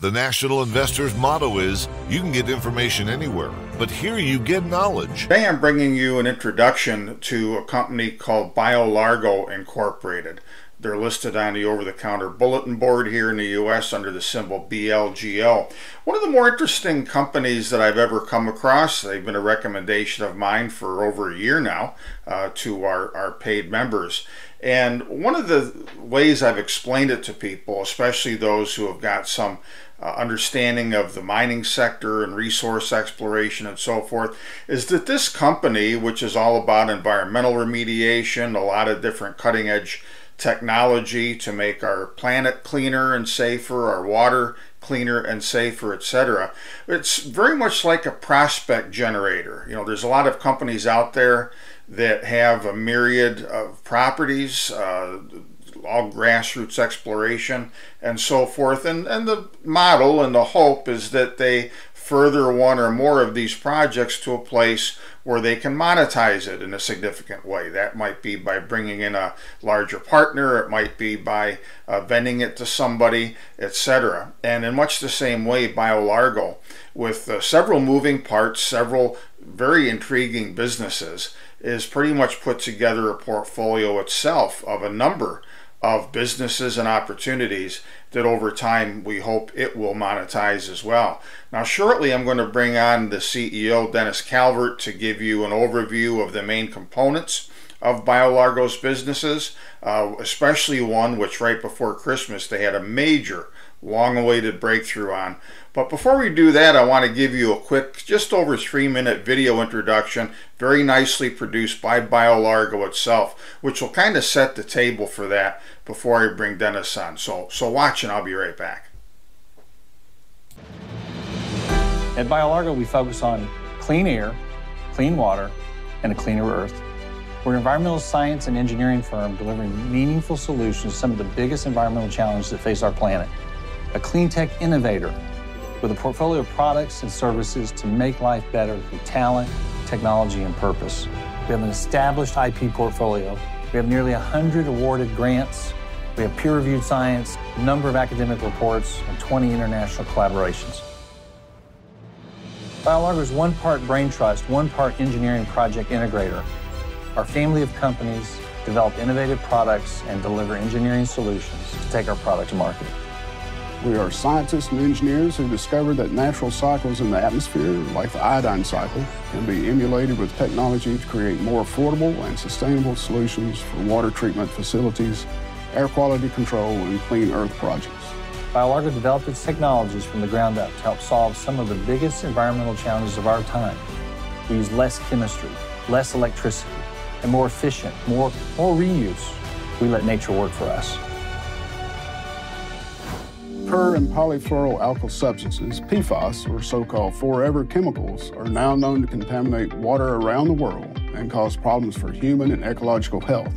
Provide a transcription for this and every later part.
The National Investor's motto is, you can get information anywhere, but here you get knowledge. Today I'm bringing you an introduction to a company called BioLargo Incorporated. They're listed on the over-the-counter bulletin board here in the U.S. under the symbol BLGO. One of the more interesting companies that I've ever come across. They've been a recommendation of mine for over a year now to our paid members. And one of the ways I've explained it to people, especially those who have got some understanding of the mining sector and resource exploration and so forth, is that this company, which is all about environmental remediation, a lot of different cutting-edge technology to make our planet cleaner and safer, our water cleaner and safer, etc. It's very much like a prospect generator. You know, there's a lot of companies out there that have a myriad of properties, all grassroots exploration and so forth, and the model and the hope is that they further one or more of these projects to a place where they can monetize it in a significant way. That might be by bringing in a larger partner, it might be by vending it to somebody, etc. And in much the same way, BioLargo, with several moving parts, several very intriguing businesses, is pretty much put together a portfolio itself of a number of businesses and opportunities that over time we hope it will monetize as well. Now shortly I'm going to bring on the CEO, Dennis Calvert, to give you an overview of the main components of BioLargo's businesses, especially one which right before Christmas they had a major long-awaited breakthrough on. But before we do that, I want to give you a quick, just over 3-minute video introduction, very nicely produced by BioLargo itself, which will kind of set the table for that before I bring Dennis on. So watch and I'll be right back. At BioLargo, we focus on clean air, clean water, and a cleaner earth. We're an environmental science and engineering firm delivering meaningful solutions to some of the biggest environmental challenges that face our planet. A clean tech innovator with a portfolio of products and services to make life better through talent, technology, and purpose. We have an established IP portfolio. We have nearly 100 awarded grants. We have peer-reviewed science, a number of academic reports, and 20 international collaborations. BioLargo is one part brain trust, one part engineering project integrator. Our family of companies develop innovative products and deliver engineering solutions to take our product to market. We are scientists and engineers who discovered that natural cycles in the atmosphere, like the iodine cycle, can be emulated with technology to create more affordable and sustainable solutions for water treatment facilities, air quality control, and clean earth projects. BioLargo developed its technologies from the ground up to help solve some of the biggest environmental challenges of our time. We use less chemistry, less electricity, and more efficient, more reuse. We let nature work for us. Per and polyfluoroalkyl substances, PFAS, or so-called forever chemicals, are now known to contaminate water around the world and cause problems for human and ecological health.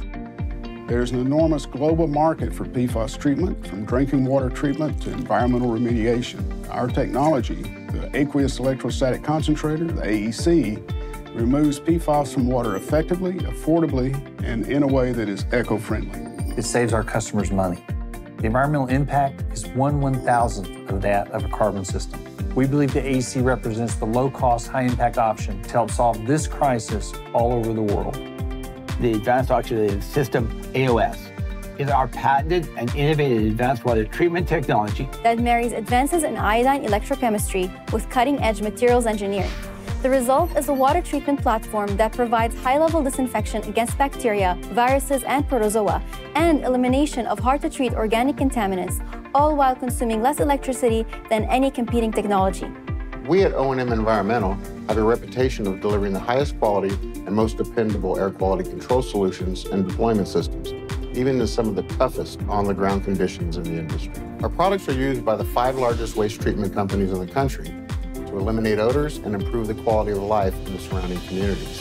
There's an enormous global market for PFAS treatment, from drinking water treatment to environmental remediation. Our technology, the aqueous electrostatic concentrator, the AEC, removes PFAS from water effectively, affordably, and in a way that is eco-friendly. It saves our customers money. The environmental impact is 1/1000th of that of a carbon system. We believe the AEC represents the low-cost, high-impact option to help solve this crisis all over the world. The Advanced Oxidative System, AOS, is our patented and innovative advanced water treatment technology that marries advances in iodine electrochemistry with cutting-edge materials engineering. The result is a water treatment platform that provides high-level disinfection against bacteria, viruses, and protozoa, and elimination of hard-to-treat organic contaminants, all while consuming less electricity than any competing technology. We at O&M Environmental have a reputation of delivering the highest quality and most dependable air quality control solutions and deployment systems, even in some of the toughest on-the-ground conditions in the industry. Our products are used by the 5 largest waste treatment companies in the country to eliminate odors and improve the quality of life in the surrounding communities.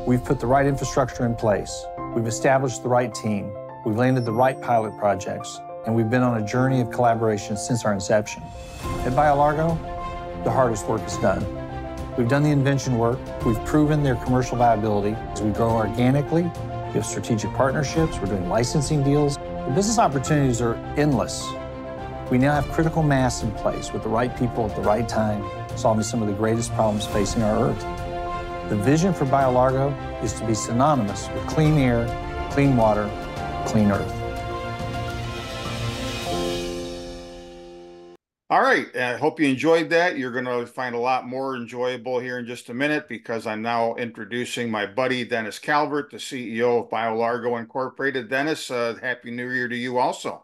We've put the right infrastructure in place. We've established the right team. We've landed the right pilot projects, and we've been on a journey of collaboration since our inception. At BioLargo, the hardest work is done. We've done the invention work. We've proven their commercial viability as we grow organically. We have strategic partnerships. We're doing licensing deals. The business opportunities are endless. We now have critical mass in place with the right people at the right time, solving some of the greatest problems facing our Earth. The vision for BioLargo is to be synonymous with clean air, clean water, clean Earth. All right, I hope you enjoyed that. You're going to find a lot more enjoyable here in just a minute because I'm now introducing my buddy, Dennis Calvert, the CEO of BioLargo Incorporated. Dennis, Happy New Year to you also.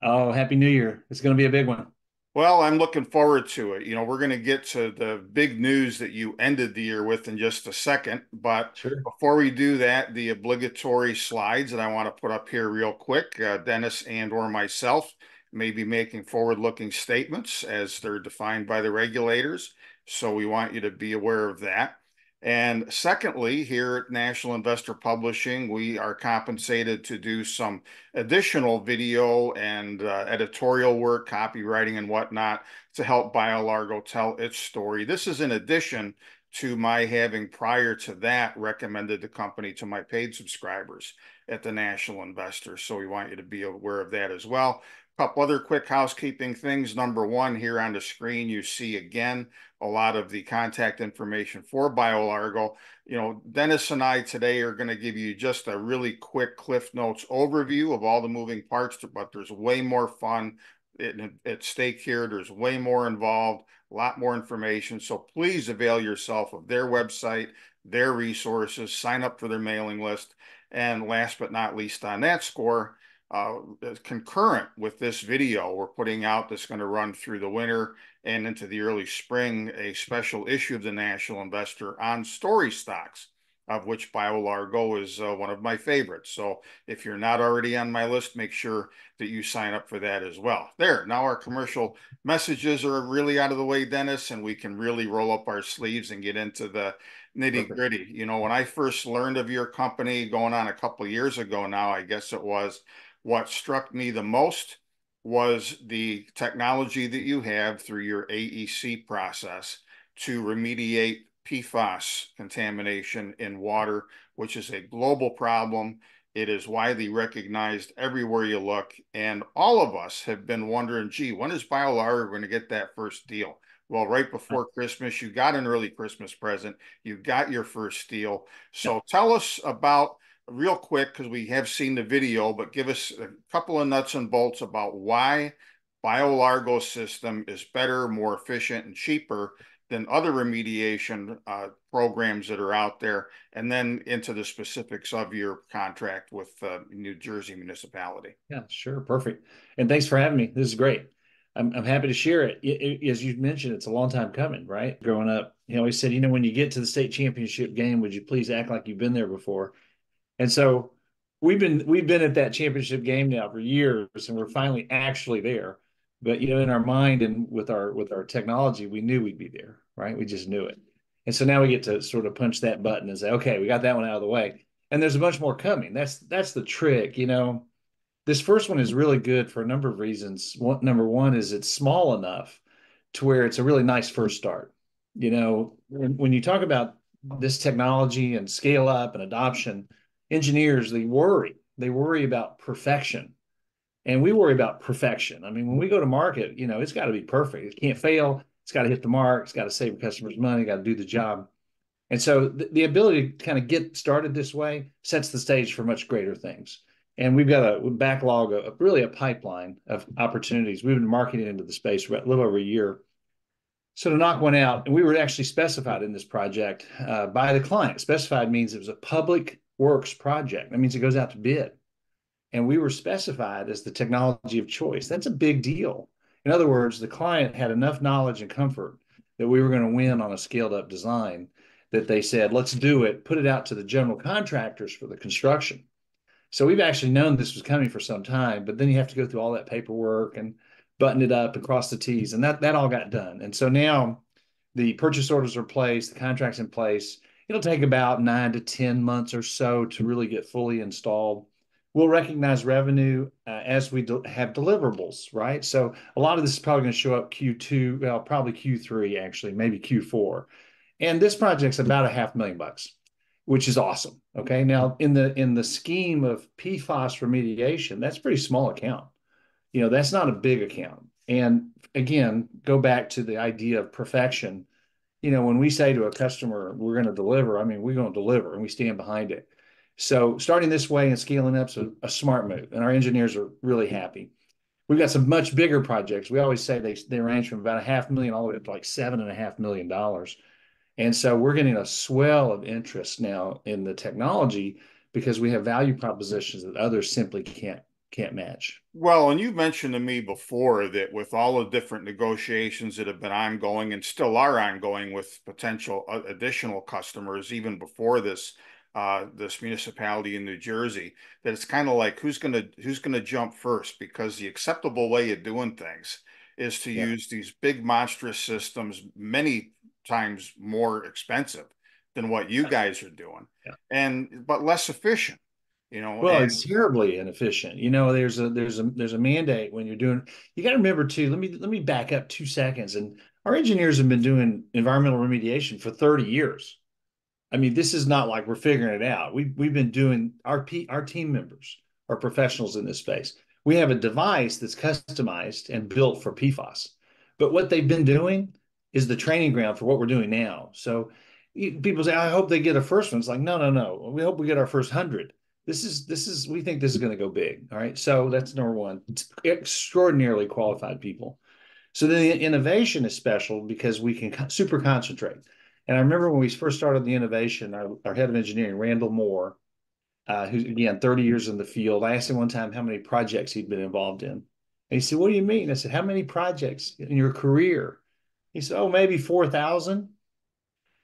Oh, Happy New Year. It's going to be a big one. Well, I'm looking forward to it. We're going to get to the big news that you ended the year with in just a second. But Sure. Before we do that, the obligatory slides that I want to put up here real quick, Dennis and or myself may be making forward-looking statements as they're defined by the regulators. So we want you to be aware of that. And secondly, here at National Investor Publishing, we are compensated to do some additional video and editorial work, copywriting and whatnot to help BioLargo tell its story. This is in addition to my having prior to that recommended the company to my paid subscribers at the National Investor. So we want you to be aware of that as well. Couple other quick housekeeping things. Number one, here on the screen, you see again a lot of the contact information for BioLargo. Dennis and I today are going to give you just a really quick Cliff Notes overview of all the moving parts, but there's way more fun at stake here. There's way more involved, a lot more information. So please avail yourself of their website, their resources, sign up for their mailing list. And last but not least on that score, concurrent with this video we're putting out that's going to run through the winter and into the early spring, a special issue of the National Investor on story stocks, of which BioLargo is one of my favorites. So if you're not already on my list, make sure that you sign up for that as well. There, now our commercial messages are really out of the way, Dennis, and we can really roll up our sleeves and get into the nitty gritty. When I first learned of your company going on a couple of years ago now, I guess it was, what struck me the most was the technology that you have through your AEC process to remediate PFAS contamination in water, which is a global problem. It is widely recognized everywhere you look. And all of us have been wondering, gee, when is BioLargo going to get that first deal? Well, right before Christmas, you got an early Christmas present. You got your first deal. So tell us about, real quick, because we have seen the video, but give us a couple of nuts and bolts about why BioLargo's system is better, more efficient, and cheaper than other remediation programs that are out there, and then into the specifics of your contract with New Jersey municipality. Yeah, sure. Perfect. And thanks for having me. This is great. I'm happy to share it. As you mentioned, it's a long time coming, right? Growing up, he always said, when you get to the state championship game, would you please act like you've been there before? And so we've been at that championship game now for years, and we're finally actually there. But in our mind and with our technology, we knew we'd be there, right? We just knew it. And so now we get to sort of punch that button and say, okay, we got that one out of the way. And there's a bunch more coming. That's the trick. This first one is really good for a number of reasons. Number one is it's small enough to where it's a really nice first start. When you talk about this technology and scale up and adoption, engineers, they worry about perfection, and we worry about perfection. I mean, when we go to market, it's got to be perfect. It can't fail. It's got to hit the mark. It's got to save customers money. Got to do the job. And so the ability to kind of get started this way sets the stage for much greater things. And we've got a backlog of really a pipeline of opportunities. We've been marketing into the space for a little over a year. So to knock one out, and we were actually specified in this project by the client. Specified means it was a public works project. That means it goes out to bid. And we were specified as the technology of choice. That's a big deal. In other words, the client had enough knowledge and comfort that we were going to win on a scaled up design that they said, let's do it, put it out to the general contractors for the construction. So we've actually known this was coming for some time, but then you have to go through all that paperwork and button it up and cross the T's, and that all got done. And so now the purchase orders are placed, the contract's in place. It'll take about 9 to 10 months or so to really get fully installed. We'll recognize revenue as we have deliverables, right? So a lot of this is probably going to show up Q2, well, probably Q3 actually, maybe Q4. And this project's about $500,000, which is awesome. Okay, now in the scheme of PFAS remediation, that's a pretty small account. That's not a big account. And again, go back to the idea of perfection. When we say to a customer, we're going to deliver, I mean, we're going to deliver and we stand behind it. So starting this way and scaling up is a smart move. And our engineers are really happy. We've got some much bigger projects. We always say they range from about $500,000 all the way up to like $7.5 million. And so we're getting a swell of interest now in the technology because we have value propositions that others simply can't match. Well, and you mentioned to me before that with all the different negotiations that have been ongoing and still are ongoing with potential additional customers, even before this municipality in New Jersey, that it's kind of like who's gonna jump first, because the acceptable way of doing things is to use these big monstrous systems, many times more expensive than what you guys are doing, but less efficient. Well, it's terribly inefficient. There's a mandate when you're doing. You got to remember too. Let me back up 2 seconds. And our engineers have been doing environmental remediation for 30 years. I mean, this is not like we're figuring it out. We've been doing our team members are professionals in this space. We have a device that's customized and built for PFAS. But what they've been doing is the training ground for what we're doing now. So people say, I hope they get a first one. It's like, no, no, no. We hope we get our first 100. We think this is going to go big. All right. So that's number one. It's extraordinarily qualified people. So then the innovation is special because we can super concentrate. And I remember when we first started the innovation, our head of engineering, Randall Moore, who's again 30 years in the field, I asked him one time how many projects he'd been involved in. And he said, what do you mean? I said, how many projects in your career? He said, oh, maybe 4,000.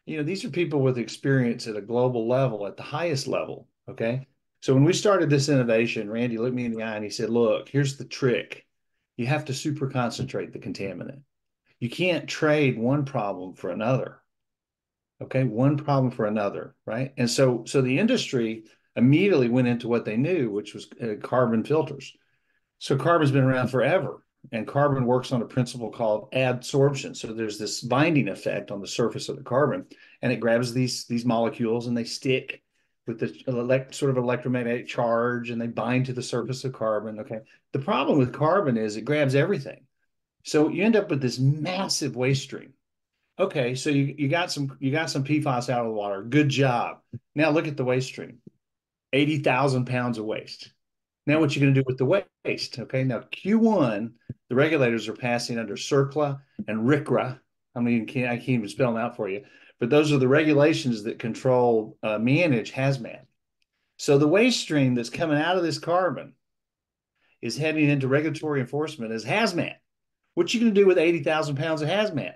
These are people with experience at a global level, at the highest level. Okay. So when we started this innovation, Randy looked me in the eye and he said, look, here's the trick. You have to super concentrate the contaminant. You can't trade one problem for another. Okay, one problem for another, right? And so the industry immediately went into what they knew, which was carbon filters. So carbon's been around forever, and carbon works on a principle called adsorption. So there's this binding effect on the surface of the carbon, and it grabs these molecules and they stick with the sort of electromagnetic charge, and they bind to the surface of carbon. Okay, the problem with carbon is it grabs everything. So you end up with this massive waste stream. Okay, so you got some PFAS out of the water. Good job. Now look at the waste stream. 80,000 pounds of waste. Now what you going to do with the waste? Okay, now Q1, the regulators are passing under CERCLA and RCRA. I can't even spell them out for you. But those are the regulations that control, manage hazmat. So the waste stream that's coming out of this carbon is heading into regulatory enforcement as hazmat. What you going to do with 80,000 pounds of hazmat?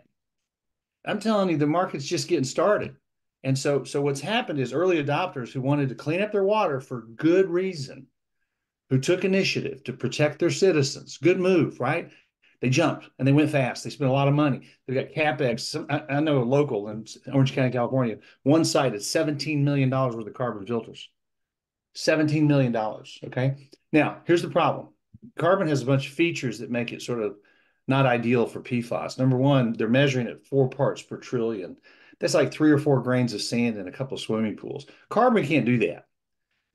I'm telling you, the market's just getting started. And so what's happened is early adopters who wanted to clean up their water for good reason, who took initiative to protect their citizens, good move, right? They jumped and they went fast. They spent a lot of money. They got CapEx. I know a local in Orange County, California, one site at $17 million worth of carbon filters. $17 million, okay? Now, here's the problem. Carbon has a bunch of features that make it sort of not ideal for PFAS. Number one, they're measuring at 4 parts per trillion. That's like 3 or 4 grains of sand in a couple of swimming pools. Carbon can't do that.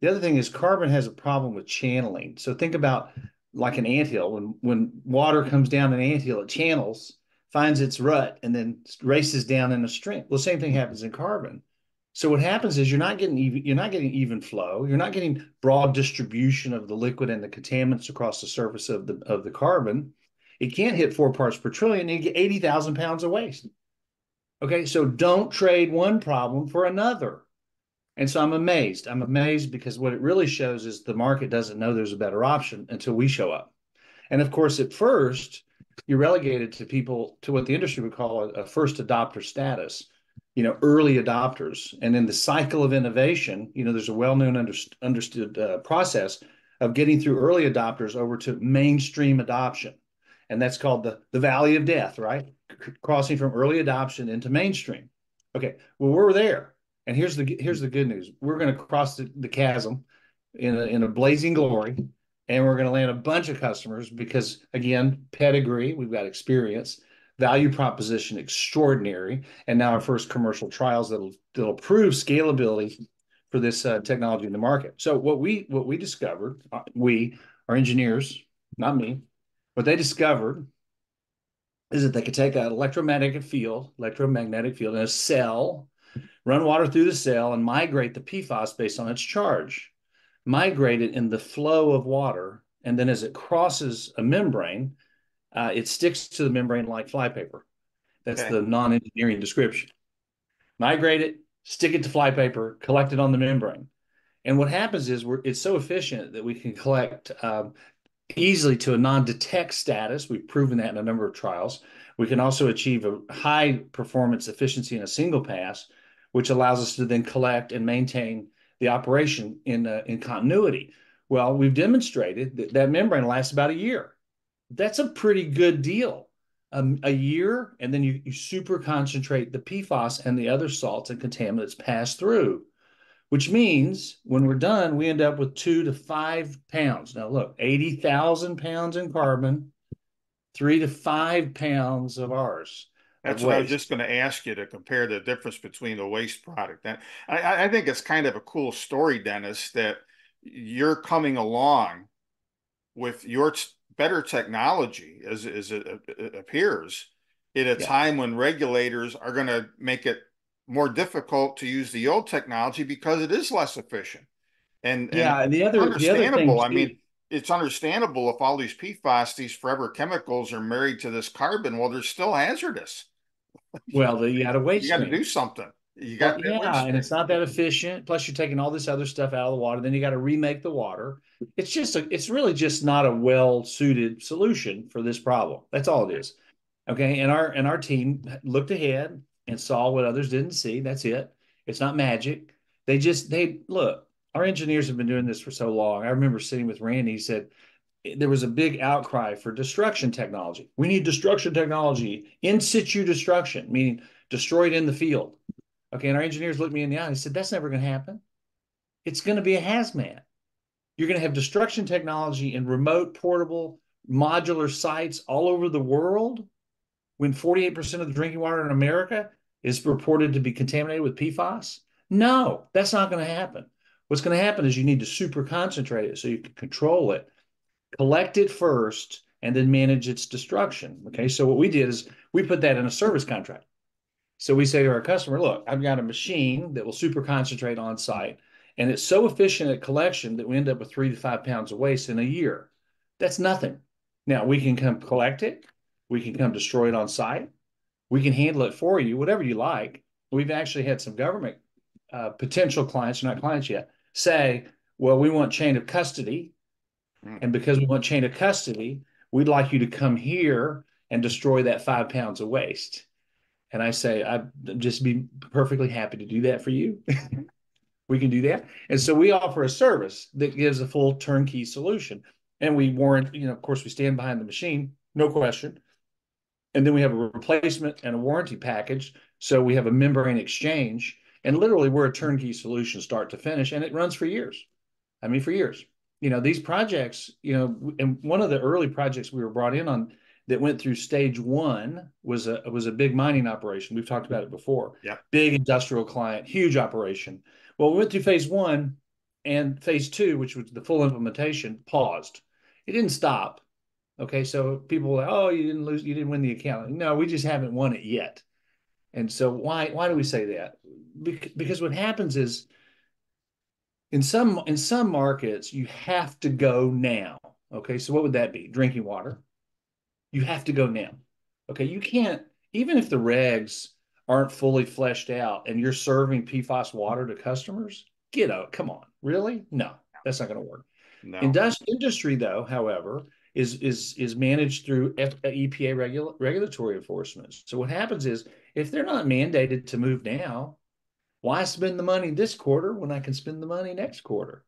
The other thing is carbon has a problem with channeling. So think about like an anthill. When water comes down an anthill, it channels, finds its rut, and then races down in a stream. Well, the same thing happens in carbon. So what happens is you're not getting even flow. You're not getting broad distribution of the liquid and the contaminants across the surface of the carbon. It can't hit 4 parts per trillion, and you get 80,000 pounds of waste. Okay, so don't trade one problem for another. And so I'm amazed. I'm amazed because what it really shows is the market doesn't know there's a better option until we show up. And of course, at first, you're relegated to what the industry would call a first adopter status, early adopters. And in the cycle of innovation, there's a well-known understood process of getting through early adopters over to mainstream adoption. And that's called the valley of death, right? Crossing from early adoption into mainstream. Okay, well, we're there. And here's the good news. We're going to cross the chasm in a blazing glory, and we're going to land a bunch of customers because, again, pedigree, we've got experience, value proposition extraordinary, and now our first commercial trials that'll prove scalability for this technology in the market. So what we discovered, our engineers, not me, what they discovered is that they could take an electromagnetic field in a cell, run water through the cell, and migrate the PFAS based on its charge, migrate it in the flow of water, and then as it crosses a membrane, it sticks to the membrane like flypaper. That's the non-engineering description. Migrate it, stick it to flypaper, collect it on the membrane. And what happens is it's so efficient that we can collect easily to a non-detect status. We've proven that in a number of trials. We can also achieve a high performance efficiency in a single pass, which allows us to then collect and maintain the operation in continuity. Well, we've demonstrated that that membrane lasts about a year. That's a pretty good deal. A year, and then you super concentrate the PFAS and the other salts and contaminants pass through, which means when we're done, we end up with 2 to 5 pounds. Now, look, 80,000 pounds in carbon, 3 to 5 pounds of ours. That's what I was just going to ask you, to compare the difference between the waste product. And I think it's kind of a cool story, Dennis, that you're coming along with your better technology, as it appears, at a time when regulators are going to make it more difficult to use the old technology because it is less efficient. And the other thing, I mean, it's understandable if all these PFAS, these forever chemicals, are married to this carbon. Well, they're still hazardous. Well, you got to waste. You got to do something. You got and it's not that efficient. Plus, you're taking all this other stuff out of the water. Then you got to remake the water. It's really just not a well-suited solution for this problem. That's all it is. Okay, and our team looked ahead and saw what others didn't see. That's it. It's not magic. They look. Our engineers have been doing this for so long. I remember sitting with Randy. He said there was a big outcry for destruction technology. We need destruction technology, in situ destruction, meaning destroyed in the field. Okay, and our engineers looked me in the eye and said, that's never going to happen. It's going to be a hazmat. You're going to have destruction technology in remote, portable, modular sites all over the world when 48% of the drinking water in America is reported to be contaminated with PFAS? No, that's not going to happen. What's going to happen is you need to super concentrate it so you can control it, collect it first, and then manage its destruction. Okay, so what we did is we put that in a service contract. So we say to our customer, look, I've got a machine that will super concentrate on site, and it's so efficient at collection that we end up with 3 to 5 pounds of waste in a year. That's nothing. Now, we can come collect it. We can come destroy it on site. We can handle it for you, whatever you like. We've actually had some government potential clients, not clients yet, say, well, we want chain of custody. And because we want chain of custody, we'd like you to come here and destroy that 5 pounds of waste. And I say, I'd just be perfectly happy to do that for you. We can do that. And so we offer a service that gives a full turnkey solution. And we warrant, of course, we stand behind the machine, no question. And then we have a replacement and a warranty package. So we have a membrane exchange. And literally, we're a turnkey solution start to finish. And it runs for years. I mean, for years. These projects, and one of the early projects we were brought in on that went through stage 1 was a big mining operation. We've talked about it before. Yeah. Big industrial client, huge operation. Well, we went through phase 1 and phase 2, which was the full implementation, paused. It didn't stop. Okay, so people were like, oh, you didn't win the account. No, we just haven't won it yet. And so why do we say that? Because what happens is in some markets, you have to go now. Okay, so what would that be? Drinking water. You have to go now. Okay, you can't, even if the regs aren't fully fleshed out and you're serving PFAS water to customers, come on, really? No, that's not going to work. No. Industry, though, however, is managed through EPA regulatory enforcement. So what happens is if they're not mandated to move now, why spend the money this quarter when I can spend the money next quarter?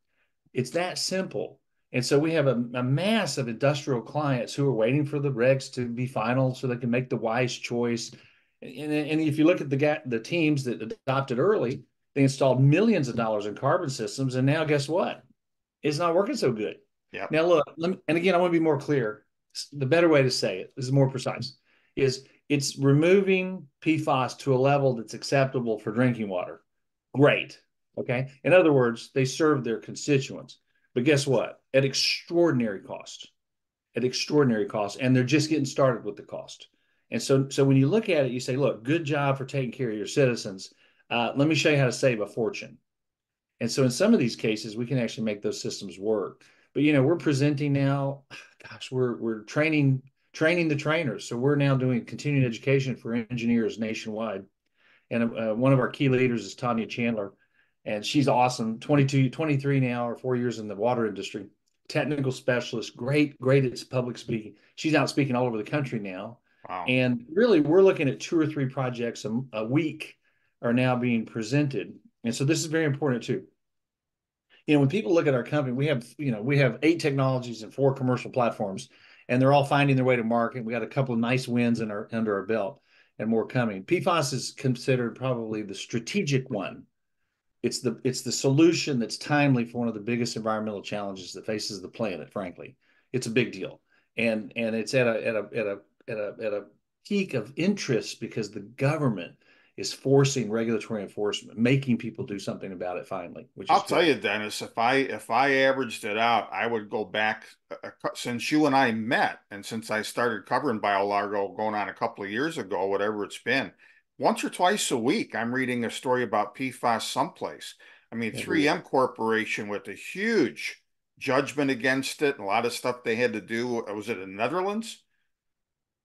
It's that simple. And so we have a mass of industrial clients who are waiting for the regs to be final so they can make the wise choice. And if you look at the teams that adopted early, they installed millions of dollars in carbon systems. And now guess what? It's not working so good. Yep. Now, look, and again, I want to be more clear. The better way to say it, this is more precise, is it's removing PFAS to a level that's acceptable for drinking water. Great. Okay. In other words, they serve their constituents. But guess what? At extraordinary cost. And they're just getting started with the cost. And so when you look at it, you say, look, good job for taking care of your citizens. Let me show you how to save a fortune. And so in some of these cases, we can actually make those systems work. But we're presenting now, gosh, we're training the trainers. So we're now doing continuing education for engineers nationwide. And one of our key leaders is Tanya Chandler, and she's awesome. 22, 23 now, or 4 years in the water industry, technical specialist, great at public speaking. She's out speaking all over the country now. Wow. And really, we're looking at 2 or 3 projects a week are now being presented. And so this is very important too. When people look at our company, we have 8 technologies and 4 commercial platforms, and they're all finding their way to market. We got a couple of nice wins under our belt and more coming. PFAS is considered probably the strategic one. It's the solution that's timely for one of the biggest environmental challenges that faces the planet, frankly. It's a big deal. And it's at a peak of interest because the government is forcing regulatory enforcement, making people do something about it finally, which is I'll tell you, Dennis, if I averaged it out, I would go back since you and I met, and since I started covering BioLargo going on a couple of years ago, whatever it's been, once or twice a week, I'm reading a story about PFAS someplace. I mean, 3M Corporation with a huge judgment against it, and a lot of stuff they had to do. Was it in the Netherlands?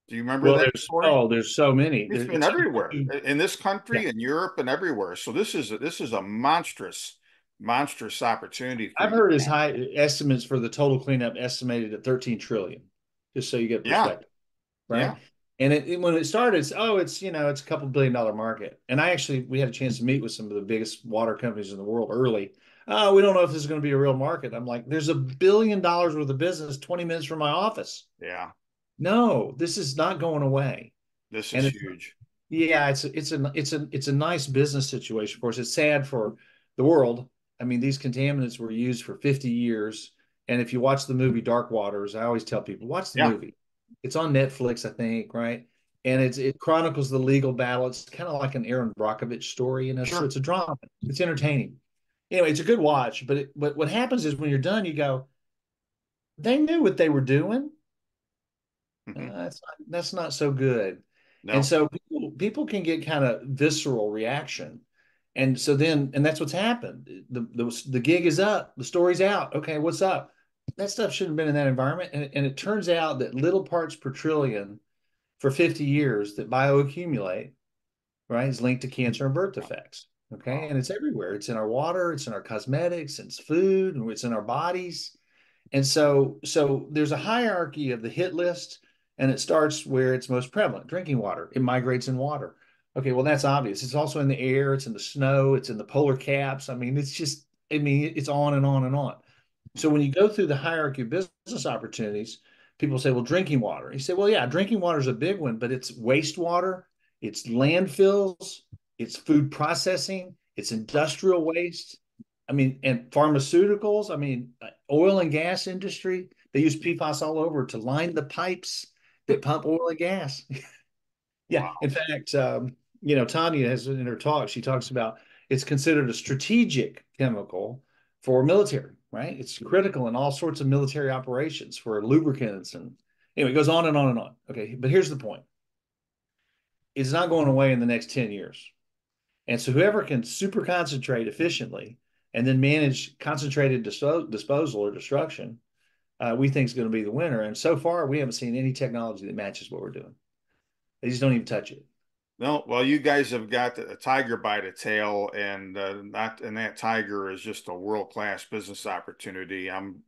Do you remember that story? There's so many. It's been everywhere in this country, in Europe, and everywhere. So this is a monstrous opportunity. I've heard as high estimates for the total cleanup estimated at 13 trillion, just so you get perspective, right? Yeah. And when it started, it's a couple $1 billion market. And we had a chance to meet with some of the biggest water companies in the world early. Oh, we don't know if this is going to be a real market. I'm like, there's $1 billion worth of business 20 minutes from my office. Yeah. No, this is not going away. This is huge. Yeah, it's a nice business situation for us. It's sad for the world. I mean, these contaminants were used for 50 years. And if you watch the movie Dark Waters, I always tell people, watch the movie. It's on Netflix, I think, right? And it chronicles the legal battle. It's kind of like an Aaron Brockovich story, So it's a drama. It's entertaining. Anyway, it's a good watch. But what happens is when you're done, you go, they knew what they were doing. That's not so good. No. And so people can get kind of visceral reaction. And so that's what's happened. The gig is up, the story's out. Okay, what's up? That stuff shouldn't have been in that environment. And it turns out that little parts per trillion for 50 years that bioaccumulate, right, is linked to cancer and birth defects. Okay. And it's everywhere. It's in our water, it's in our cosmetics, it's food, and it's in our bodies. And so there's a hierarchy of the hit list. And it starts where it's most prevalent, drinking water. It migrates in water. Okay, well, that's obvious. It's also in the air. It's in the snow. It's in the polar caps. I mean, it's on and on and on. So when you go through the hierarchy of business opportunities, people say, well, drinking water. You say, well, yeah, drinking water is a big one, but it's wastewater, it's landfills, it's food processing, it's industrial waste. I mean, and pharmaceuticals. I mean, oil and gas industry. They use PFAS all over to line the pipes that pump oil and gas. Yeah. Wow. In fact, Tanya has in her talk, she talks about it's considered a strategic chemical for military, right? It's critical in all sorts of military operations for lubricants. And anyway, it goes on and on and on. Okay. But here's the point. It's not going away in the next 10 years. And so whoever can super concentrate efficiently and then manage concentrated disposal or destruction, we think is going to be the winner. And so far, we haven't seen any technology that matches what we're doing. They just don't even touch it. No, well, you guys have got a tiger by the tail, and that tiger is just a world-class business opportunity. I'm,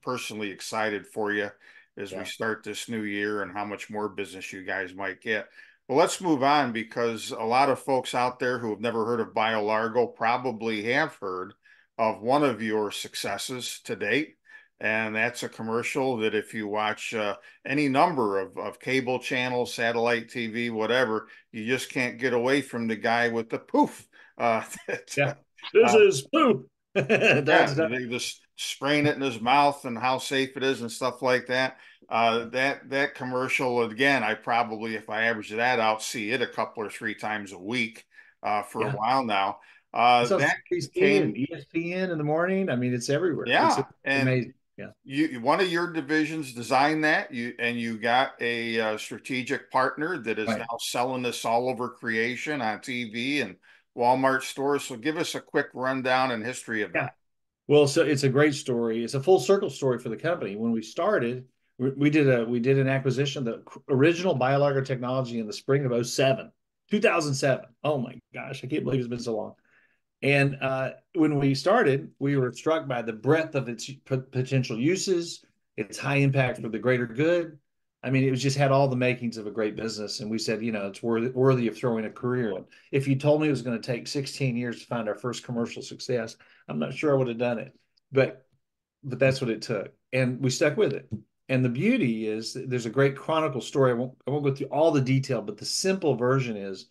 personally excited for you as we start this new year and how much more business you guys might get. Well, let's move on because a lot of folks out there who have never heard of BioLargo probably have heard of one of your successes to date. And that's a commercial that if you watch any number of cable channels, satellite TV, whatever, you just can't get away from the guy with the Pooph. This is Pooph. They just spraying it in his mouth and how safe it is and stuff like that. That commercial, again, I probably, if I average that out, see it a couple or 3 times a week for a while now. That came ESPN in the morning. I mean, it's everywhere. Yeah, it's amazing. Yeah. One of your divisions designed that, you got a strategic partner that is Right. now selling this all over creation on TV and Walmart stores. So give us a quick rundown and history of Yeah. that. Well, so it's a great story. It's a full circle story for the company. When we started, we did an acquisition, the original BioLargo technology in the spring of 2007. Oh my gosh, I can't believe it's been so long. And when we started, we were struck by the breadth of its potential uses, its high impact for the greater good. I mean, it was just had all the makings of a great business. And we said, it's worthy of throwing a career in. If you told me it was going to take 16 years to find our first commercial success, I'm not sure I would have done it. But that's what it took. And we stuck with it. And the beauty is there's a great chronicle story. I won't go through all the detail, but the simple version is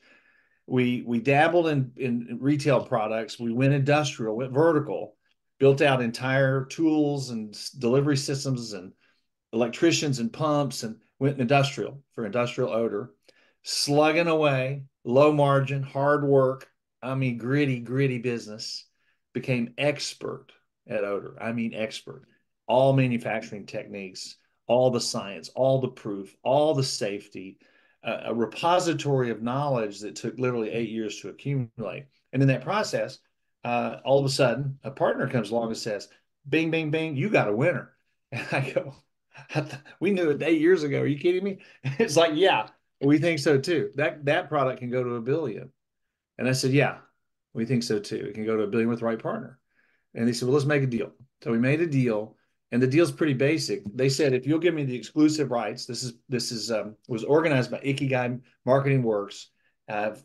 we dabbled in retail products. We went industrial, went vertical, built out entire tools and delivery systems and electricians and pumps, and went industrial for industrial odor, slugging away, low margin, hard work. I mean, gritty business. Became expert at odor. I mean, expert. All manufacturing techniques, all the science, all the proof, all the safety, a repository of knowledge that took literally 8 years to accumulate. And in that process, all of a sudden, a partner comes along and says, "Bing, bing, bing, you got a winner." And I go, "We knew it 8 years ago. Are you kidding me?" It's like, "Yeah, we think so too. That product can go to 1 billion." And I said, "Yeah, we think so too. It can go to 1 billion with the right partner." And they said, "Well, let's make a deal." So we made a deal, and the deal's pretty basic. They said, "If you'll give me the exclusive rights," this is was organized by Ikigai Marketing Works.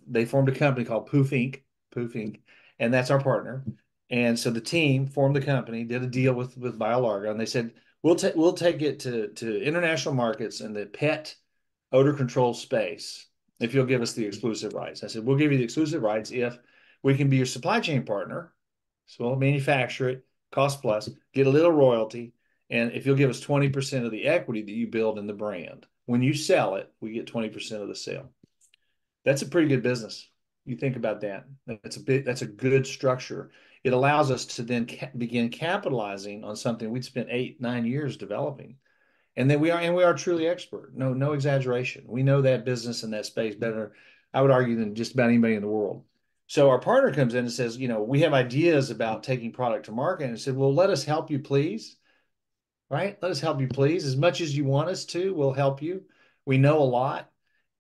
They formed a company called Pooph Inc., and that's our partner. And so the team formed the company, did a deal with BioLargo, and they said, we'll take it to international markets in the pet odor control space if you'll give us the exclusive rights. I said, "We'll give you the exclusive rights if we can be your supply chain partner. So we'll manufacture it, cost plus, get a little royalty. And if you'll give us 20% of the equity that you build in the brand, when you sell it, we get 20% of the sale." That's a pretty good business. You think about that. That's a good structure. It allows us to then begin capitalizing on something we'd spent 8, 9 years developing. And then we are truly expert. No exaggeration. We know that business and that space better, I would argue, than just about anybody in the world. So our partner comes in and says, "We have ideas about taking product to market." And I said, "Well, let us help you, please." Right? Let us help you, please. As much as you want us to, we'll help you. We know a lot.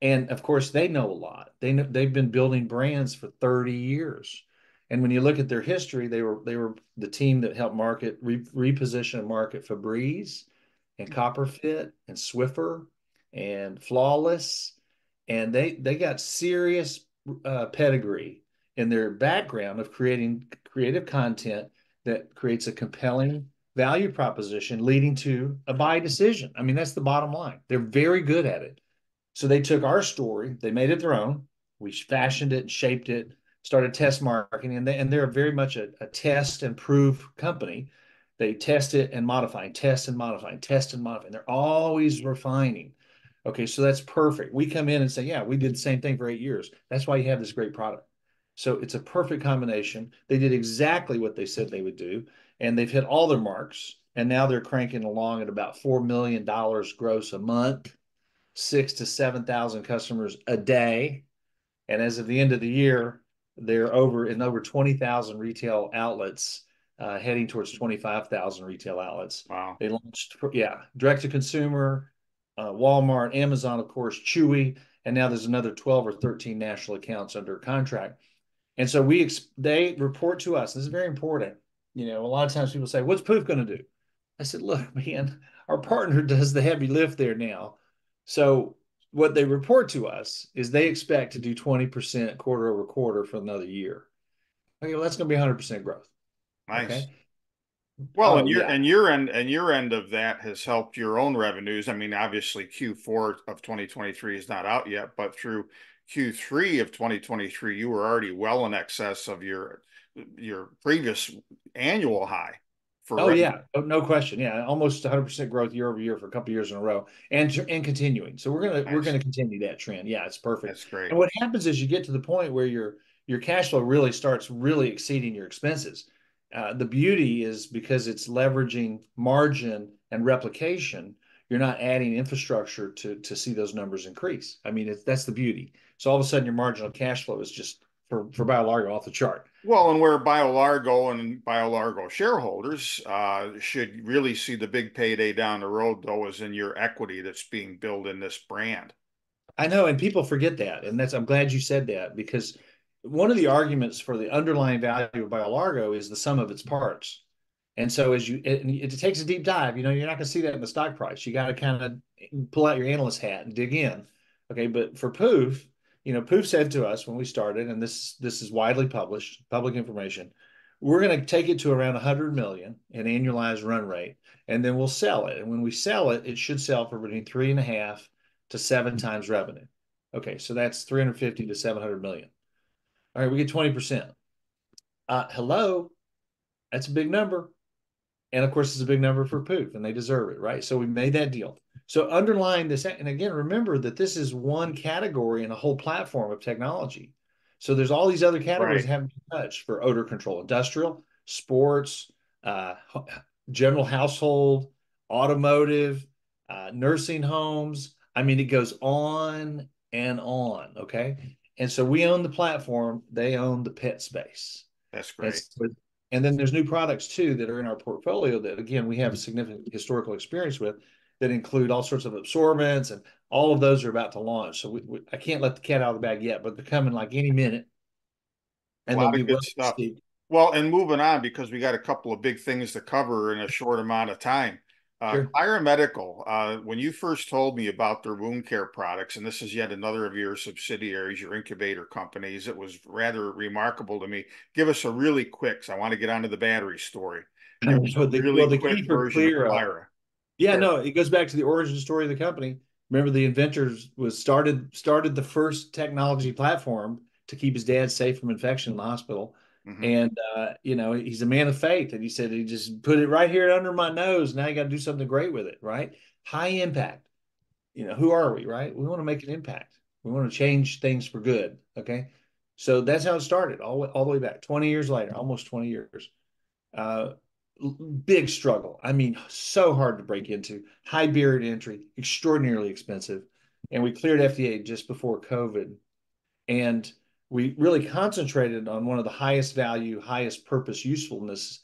And of course, they know a lot. They've been building brands for 30 years. And when you look at their history, they were the team that helped reposition and market Febreze and Copperfit and Swiffer and Flawless. And they got serious pedigree in their background of creating creative content that creates a compelling value proposition leading to a buy decision. I mean, that's the bottom line. They're very good at it. So they took our story, they made it their own. We fashioned it, shaped it, started test marketing, and they're very much a test and prove company. They test it and modify, test and modify, test and modify. And they're always refining. Okay, so that's perfect. We come in and say, "Yeah, we did the same thing for 8 years. That's why you have this great product." So it's a perfect combination. They did exactly what they said they would do, and they've hit all their marks. And now they're cranking along at about $4 million gross a month, 6,000 to 7,000 customers a day. And as of the end of the year, they're over 20,000 retail outlets, heading towards 25,000 retail outlets. Wow. They launched, direct to consumer, Walmart, Amazon, of course, Chewy, and now there's another 12 or 13 national accounts under contract. And so they report to us. This is very important. A lot of times people say, "What's Pooph going to do?" I said, "Look, man, our partner does the heavy lift there now." So what they report to us is they expect to do 20% quarter over quarter for another year. Okay, well, that's going to be 100% growth. Nice. Okay. Well, Oh, yeah. your end of that has helped your own revenues. I mean, obviously Q4 of 2023 is not out yet, but through Q3 of 2023, you were already well in excess of your previous annual high for Oh, revenue. yeah. No question. Yeah. Almost 100% growth year over year for a couple of years in a row and continuing. So we're Nice. going to continue that trend. Yeah, it's perfect. That's great. And what happens is you get to the point where your cash flow really starts really exceeding your expenses. The beauty is because it's leveraging margin and replication, you're not adding infrastructure to see those numbers increase. I mean, that's the beauty. So all of a sudden, your marginal cash flow is just for BioLargo off the chart. Well, and where BioLargo and BioLargo shareholders should really see the big payday down the road, though, is in your equity that's being built in this brand. I know, and people forget that, and I'm glad you said that, because one of the arguments for the underlying value of BioLargo is the sum of its parts. And so it takes a deep dive. You're not going to see that in the stock price. You got to kind of pull out your analyst hat and dig in. Okay, but for Pooph, Pooph said to us when we started, and this is widely published, public information, we're going to take it to around 100 million in annualized run rate, and then we'll sell it. And when we sell it, it should sell for between 3.5 to 7 times revenue. Okay, so that's 350 to 700 million. All right, we get 20%. Hello, that's a big number. And of course, it's a big number for Pooph, and they deserve it, right? So we made that deal. So underlying this, and again, remember that this is one category in a whole platform of technology. So there's all these other categories that haven't been touched for odor control: industrial, sports, general household, automotive, nursing homes. I mean, it goes on and on, okay? And so we own the platform, they own the pet space. That's great. And then there's new products too that are in our portfolio that, again, we have a significant historical experience with, that include all sorts of absorbents, and all of those are about to launch. So I can't let the cat out of the bag yet, but they're coming like any minute. And they'll be good stuff. Well, and moving on, because we got a couple of big things to cover in a short amount of time. Sure. Biomedical, when you first told me about their wound care products, and this is yet another of your subsidiaries, your incubator companies, it was rather remarkable to me. Give us a really quick, so I want to get onto the battery story. The key for Clear, yeah, no, it goes back to the origin story of the company. Remember, the inventors started the first technology platform to keep his dad safe from infection in the hospital. And, he's a man of faith. And he said, he just put it right here under my nose. Now you got to do something great with it, right? High impact. Who are we, right? We want to make an impact. We want to change things for good. Okay. So that's how it started all the way back 20 years later, almost 20 years. Big struggle. I mean, so hard to break into, high barrier to entry, extraordinarily expensive. And we cleared FDA just before COVID. And we really concentrated on one of the highest value, highest purpose usefulness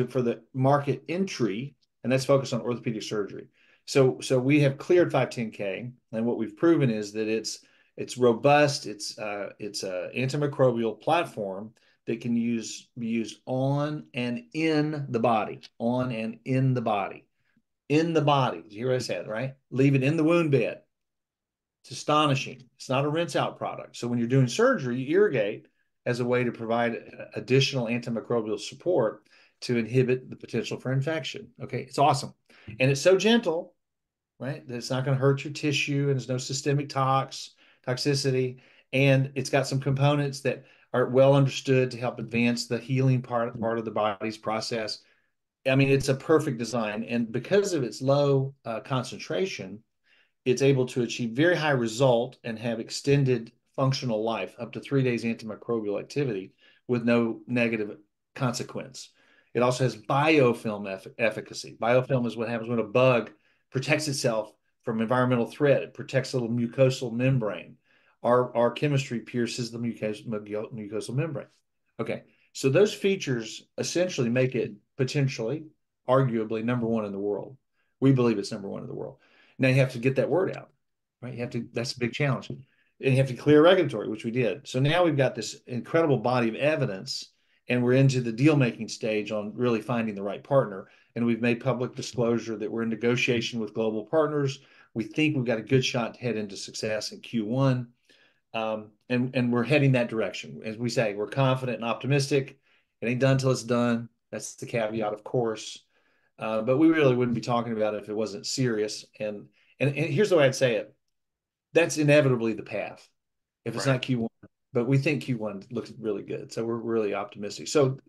for the market entry, and that's focused on orthopedic surgery. So we have cleared 510K, and what we've proven is that it's robust. It's a antimicrobial platform that can be used on and in the body, on and in the body, in the body. Did you hear what I said, right? Leave it in the wound bed. It's astonishing. It's not a rinse out product. So when you're doing surgery, you irrigate as a way to provide additional antimicrobial support to inhibit the potential for infection. Okay, it's awesome. And it's so gentle, right, that it's not going to hurt your tissue, and there's no systemic toxicity. And it's got some components that are well understood to help advance the healing part of the body's process. I mean, it's a perfect design. And because of its low concentration, it's able to achieve very high result and have extended functional life, up to 3 days antimicrobial activity with no negative consequence. It also has biofilm efficacy. Biofilm is what happens when a bug protects itself from environmental threat. It protects the little mucosal membrane. Our chemistry pierces the mucosal membrane. Okay, so those features essentially make it potentially, arguably, #1 in the world. We believe it's #1 in the world. Now you have to get that word out, right? That's a big challenge. And you have to clear regulatory, which we did. So now we've got this incredible body of evidence, and we're into the deal-making stage on really finding the right partner. And we've made public disclosure that we're in negotiation with global partners. We think we've got a good shot to head into success in Q1. And we're heading that direction. As we say, we're confident and optimistic. It ain't done till it's done. That's the caveat, of course. But we really wouldn't be talking about it if it wasn't serious. And here's the way I'd say it. That's inevitably the path if it's not Q1. But we think Q1 looks really good. So we're really optimistic. So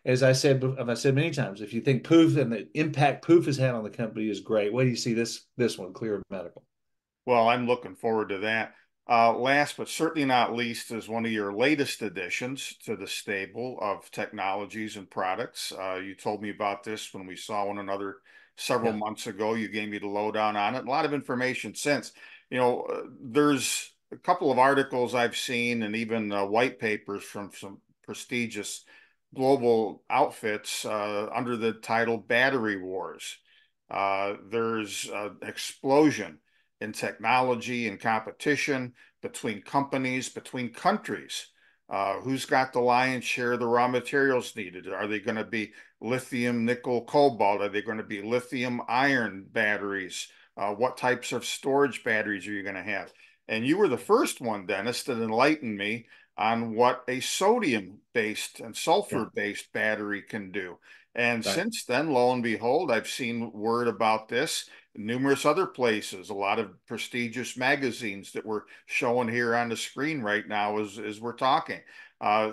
as I've said many times, if you think Pooph and the impact Pooph has had on the company is great, what do you see this one, Clear Medical? Well, I'm looking forward to that. Last but certainly not least is one of your latest additions to the stable of technologies and products. You told me about this when we saw one another several months ago. You gave me the lowdown on it. A lot of information since. There's a couple of articles I've seen and even white papers from some prestigious global outfits under the title Battery Wars. There's an explosion in technology and competition between companies, between countries. Who's got the lion's share of the raw materials needed? Are they going to be lithium, nickel, cobalt? Are they going to be lithium iron batteries? What types of storage batteries are you going to have? And you were the first one, Dennis, that enlightened me on what a sodium-based and sulfur-based battery can do. And since then, lo and behold, I've seen word about this in numerous other places, a lot of prestigious magazines that we're showing here on the screen right now as we're talking.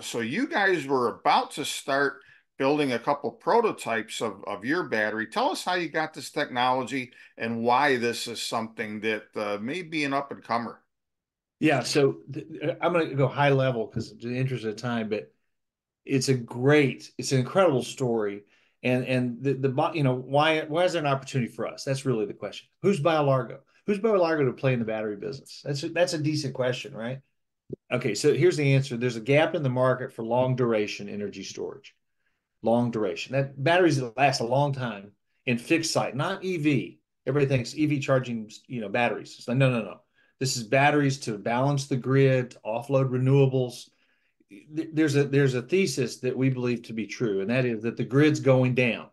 So you guys were about to start building a couple prototypes of your battery. Tell us how you got this technology and why this is something that may be an up-and-comer. Yeah, so I'm going to go high level because in the interest of time, but it's an incredible story. And why is there an opportunity for us? That's really the question. Who's BioLargo? Who's BioLargo to play in the battery business? That's a decent question, right? Okay, so here's the answer. There's a gap in the market for long duration energy storage. Long duration. That batteries that last a long time in fixed site, not EV. Everybody thinks EV charging, batteries. It's like, no. This is batteries to balance the grid, to offload renewables. There's a thesis that we believe to be true, and that is that the grid's going down.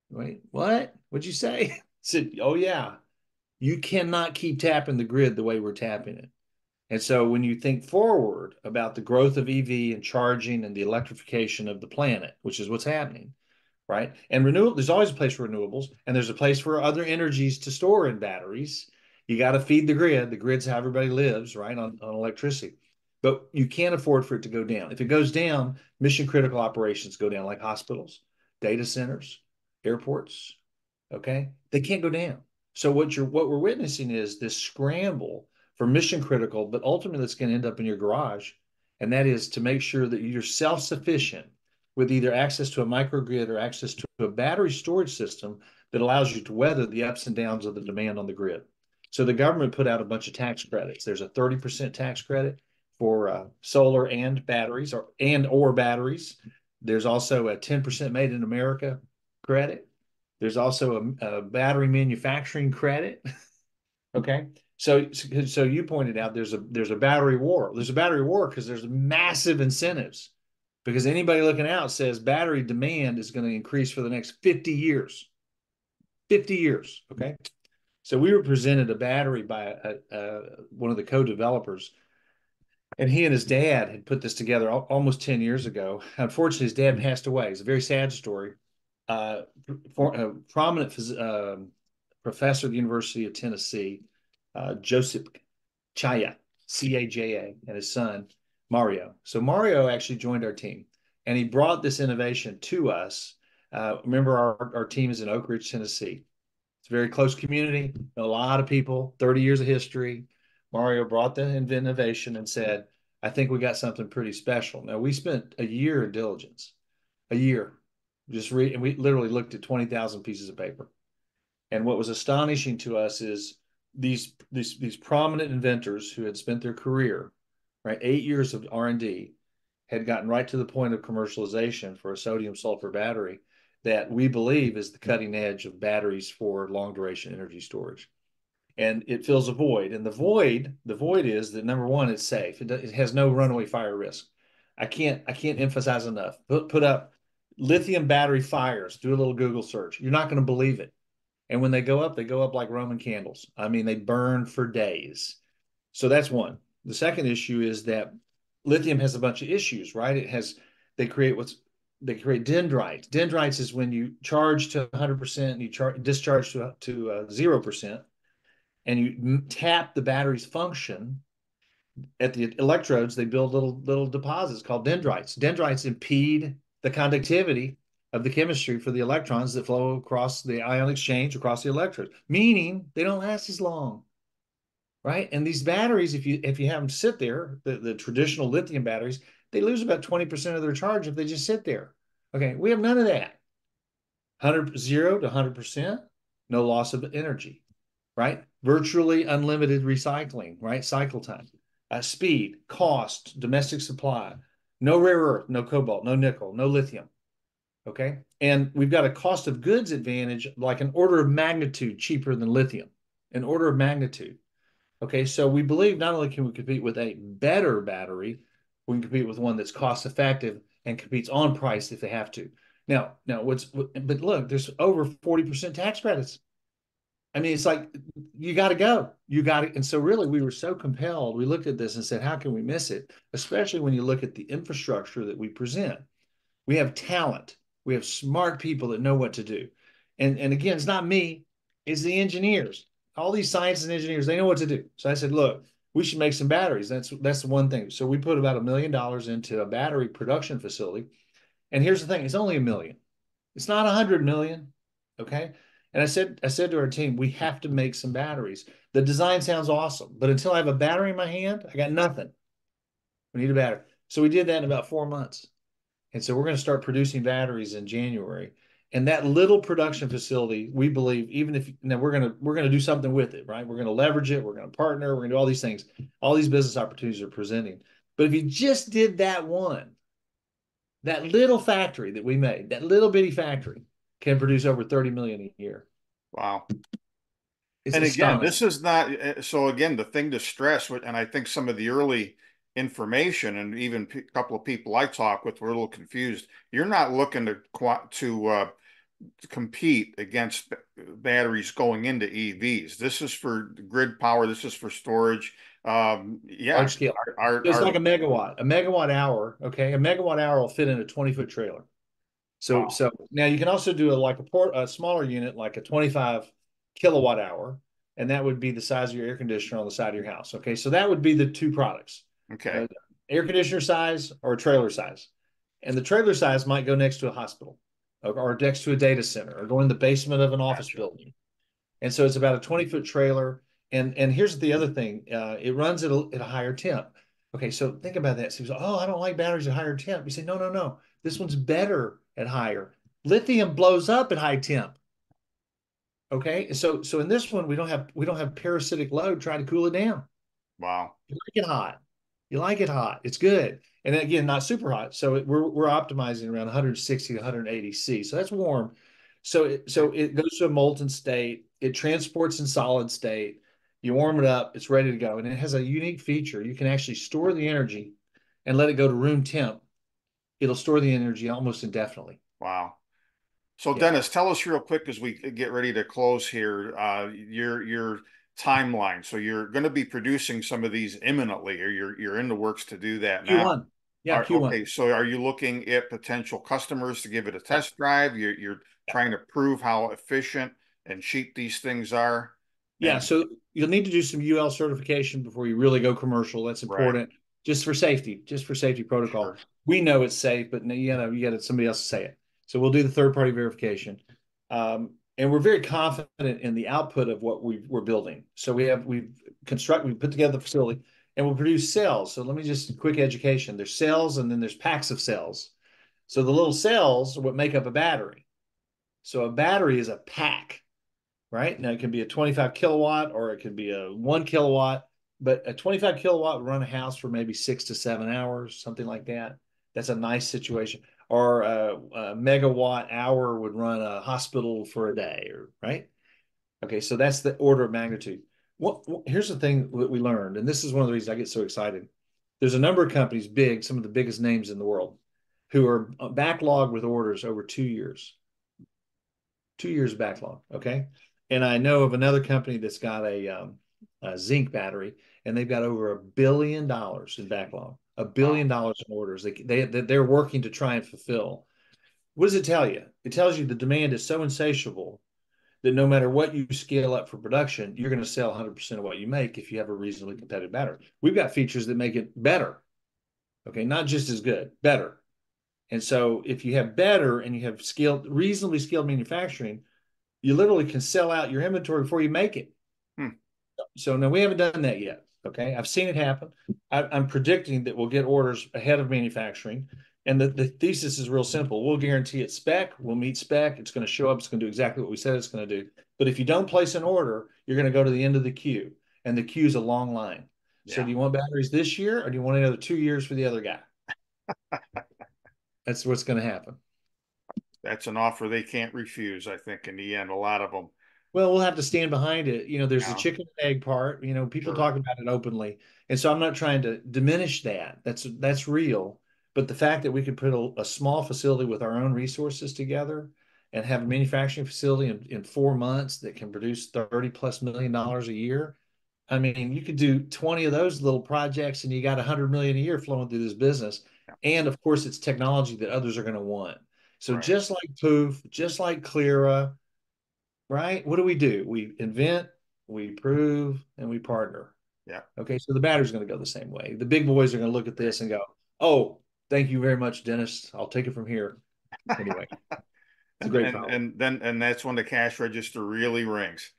Wait, what? What'd you say? I said, oh yeah, you cannot keep tapping the grid the way we're tapping it. And so when you think forward about the growth of EV and charging and the electrification of the planet, which is what's happening, right? And there's always a place for renewables, and there's a place for other energies to store in batteries. You got to feed the grid. The grid's how everybody lives, right, on electricity. But you can't afford for it to go down. If it goes down, mission critical operations go down, like hospitals, data centers, airports. Okay, they can't go down. So what we're witnessing is this scramble for mission critical, but ultimately it's going to end up in your garage, and that is to make sure that you're self-sufficient with either access to a microgrid or access to a battery storage system that allows you to weather the ups and downs of the demand on the grid. So the government put out a bunch of tax credits. There's a 30% tax credit for solar and batteries or batteries. There's also a 10% made in America credit. There's also a battery manufacturing credit. Okay. So you pointed out there's a battery war. There's a battery war because there's massive incentives, because anybody looking out says battery demand is going to increase for the next 50 years. 50 years. Okay. So we were presented a battery by one of the co-developers, and he and his dad had put this together almost 10 years ago. Unfortunately, his dad passed away. It's a very sad story. For a prominent professor at the University of Tennessee, Joseph Chaya, C-A-J-A, and his son, Mario. So Mario actually joined our team, and he brought this innovation to us. Remember, our team is in Oak Ridge, Tennessee. It's a very close community, a lot of people, 30 years of history. Mario brought the innovation and said, I think we got something pretty special. Now, we spent a year in diligence, a year. And we literally looked at 20,000 pieces of paper. And what was astonishing to us is these prominent inventors who had spent their career, right, 8 years of R&D, had gotten right to the point of commercialization for a sodium sulfur battery that we believe is the cutting edge of batteries for long duration energy storage. And it fills a void. And the void is that, number one, it's safe. It has no runaway fire risk. I can't emphasize enough. Put up lithium battery fires. Do a little Google search. You're not going to believe it. And when they go up like Roman candles. I mean, they burn for days. So that's one. The second issue is that lithium has a bunch of issues, right? They create dendrites. Dendrites is when you charge to 100% and you discharge to 0%, and you tap the battery's function. At the electrodes, they build little deposits called dendrites. Dendrites impede the conductivity of the chemistry for the electrons that flow across the ion exchange across the electrode, meaning they don't last as long, right? And these batteries, if you have them sit there, the traditional lithium batteries, they lose about 20% of their charge if they just sit there. Okay, we have none of that. 0 to 100%, no loss of energy, right? Virtually unlimited recycling, right? Cycle time, speed, cost, domestic supply, no rare earth, no cobalt, no nickel, no lithium. Okay. And we've got a cost of goods advantage, like an order of magnitude cheaper than lithium, an order of magnitude. Okay. So we believe not only can we compete with a better battery, we can compete with one that's cost effective and competes on price if they have to. Now but look, there's over 40% tax credits. I mean, it's like you got to go. You got to. And so, really, we were so compelled. We looked at this and said, how can we miss it? Especially when you look at the infrastructure that we present. We have talent. We have smart people that know what to do. And again, it's not me, it's the engineers. All these scientists and engineers, they know what to do. So I said, look, we should make some batteries. That's the one thing. So we put about $1 million into a battery production facility. And here's the thing, it's only $1 million. It's not 100 million. Okay. And I said to our team, we have to make some batteries. The design sounds awesome, but until I have a battery in my hand, I got nothing. We need a battery. So we did that in about 4 months. And so we're going to start producing batteries in January. And that little production facility, we believe, even if now we're going to do something with it, right? We're going to leverage it. We're going to partner. We're going to do all these things. All these business opportunities are presenting. But if you just did that one, that little factory that we made, that little bitty factory, can produce over 30 million a year. Wow. It's and again, astonishing. this is not, so again, the thing to stress, and I think some of the early information and even a couple of people I talk with were a little confused. You're not looking to compete against batteries going into EVs. This is for grid power. This is for storage. Yeah, large scale. It's like a megawatt. A megawatt hour. Okay, a megawatt hour will fit in a 20-foot trailer. So wow. so now you can also do a smaller unit, like a 25 kilowatt hour, and that would be the size of your air conditioner on the side of your house. Okay, so that would be the two products. Okay. Air conditioner size or trailer size. And the trailer size might go next to a hospital or next to a data center or go in the basement of an office building. And so it's about a 20-foot trailer. And here's the other thing. It runs at a higher temp. Okay, so think about that. So you say, oh, I don't like batteries at higher temp. You say, no. This one's better at higher. Lithium blows up at high temp. Okay, so in this one, we don't have parasitic load trying to cool it down. Wow. You like it hot. You like it hot. It's good. And again, not super hot. So we're optimizing around 160 to 180 C. So that's warm. So it goes to a molten state. It transports in solid state. You warm it up. It's ready to go. And it has a unique feature. You can actually store the energy and let it go to room temp. It'll store the energy almost indefinitely. Wow. So Dennis, tell us real quick as we get ready to close here, your timeline. So you're going to be producing some of these imminently, or you're in the works to do that now. Q1. Yeah, Q1. Okay, so are you looking at potential customers to give it a test drive? You're trying to prove how efficient and cheap these things are? Yeah, so you'll need to do some UL certification before you really go commercial. That's important, right. just for safety protocol. Sure. We know it's safe, but you got somebody else to say it. So we'll do the third-party verification, and we're very confident in the output of what we're building. So we put together the facility, and we'll produce cells. So let me just quick education. There's cells, and then there's packs of cells. So the little cells are what make up a battery. So a battery is a pack, right? Now it can be a 25 kilowatt or it could be a 1 kilowatt, but a 25 kilowatt would run a house for maybe 6 to 7 hours, something like that. That's a nice situation. Or a megawatt hour would run a hospital for a day, right? Okay, so that's the order of magnitude. Here's the thing that we learned, and this is one of the reasons I get so excited. There's a number of companies, some of the biggest names in the world, who are backlogged with orders over 2 years. 2 years backlog, okay? And I know of another company that's got a zinc battery, and they've got over $1 billion in backlog. $1 billion in orders. They're working to try and fulfill. What does it tell you? It tells you the demand is so insatiable that no matter what you scale up for production, you're going to sell 100% of what you make if you have a reasonably competitive battery. We've got features that make it better. Okay, not just as good, better. And so if you have better and you have reasonably scaled manufacturing, you literally can sell out your inventory before you make it. So no, we haven't done that yet. Okay, I've seen it happen. I'm predicting that we'll get orders ahead of manufacturing. And the thesis is real simple. We'll guarantee it's spec. We'll meet spec. It's going to show up. It's going to do exactly what we said it's going to do. But if you don't place an order, you're going to go to the end of the queue. And the queue is a long line. Yeah. So do you want batteries this year, or do you want another 2 years for the other guy? That's what's going to happen. That's an offer they can't refuse, I think, in the end, a lot of them. Well, we'll have to stand behind it. You know, there's the chicken and egg part. You know, people talk about it openly. And so I'm not trying to diminish that. That's real. But the fact that we could put a small facility with our own resources together and have a manufacturing facility in 4 months that can produce $30+ million a year. I mean, you could do 20 of those little projects and you got $100 million a year flowing through this business. And of course, it's technology that others are going to want. So just like Pooph, just like Clyra, right? What do? We invent, we prove, and we partner. Yeah. Okay. So the battery's going to go the same way. The big boys are going to look at this and go, "Oh, thank you very much, Dennis. I'll take it from here." Anyway, it's a great problem. And that's when the cash register really rings.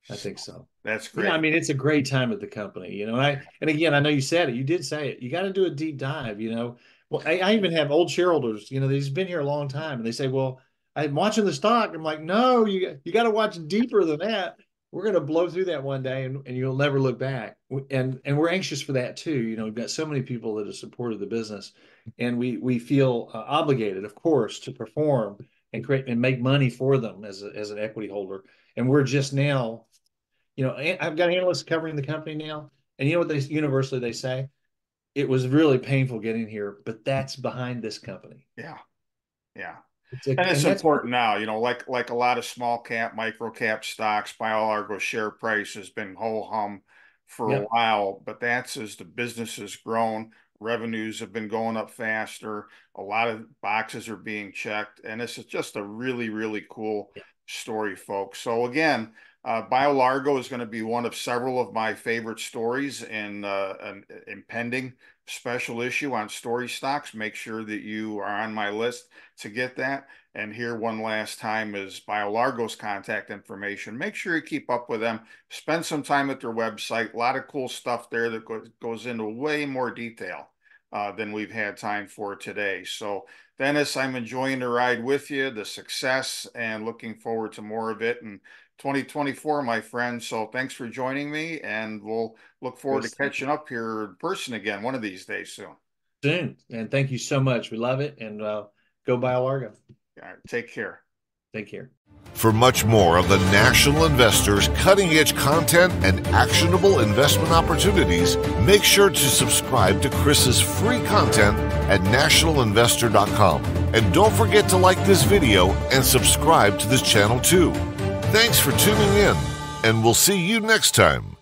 I think so. That's great. Yeah, I mean, it's a great time at the company, you know. And again, I know you said it. You did say it. You got to do a deep dive, you know. Well, I even have old shareholders, you know, they've been here a long time, and they say, "Well, I'm watching the stock." I'm like, "No, you got to watch deeper than that. We're going to blow through that one day, and you'll never look back." And we're anxious for that too. You know, we've got so many people that have supported the business, and we feel obligated, of course, to perform and create and make money for them as an equity holder. And we're just now, you know, I've got analysts covering the company now, and you know what they universally say? It was really painful getting here, but that's behind this company. Yeah. Yeah. And it's important now, you know, like a lot of small cap, micro cap stocks, BioLargo share price has been ho-hum for a while, but that's as the business has grown, revenues have been going up faster, a lot of boxes are being checked, and this is just a really, really cool story, folks. So again, BioLargo is going to be one of several of my favorite stories in an impending special issue on story stocks. Make sure that you are on my list to get that. And here one last time is BioLargo's contact information. Make sure you keep up with them. Spend some time at their website. A lot of cool stuff there that goes into way more detail than we've had time for today. So Dennis, I'm enjoying the ride with you, the success, and looking forward to more of it in 2024, my friend. So thanks for joining me, and we'll look forward to catching up here in person again one of these days soon. And thank you so much. We love it, and go BioLargo. All right, take care. Take care. For much more of the National Investor's cutting-edge content and actionable investment opportunities, make sure to subscribe to Chris's free content at nationalinvestor.com. And don't forget to like this video and subscribe to this channel too. Thanks for tuning in, and we'll see you next time.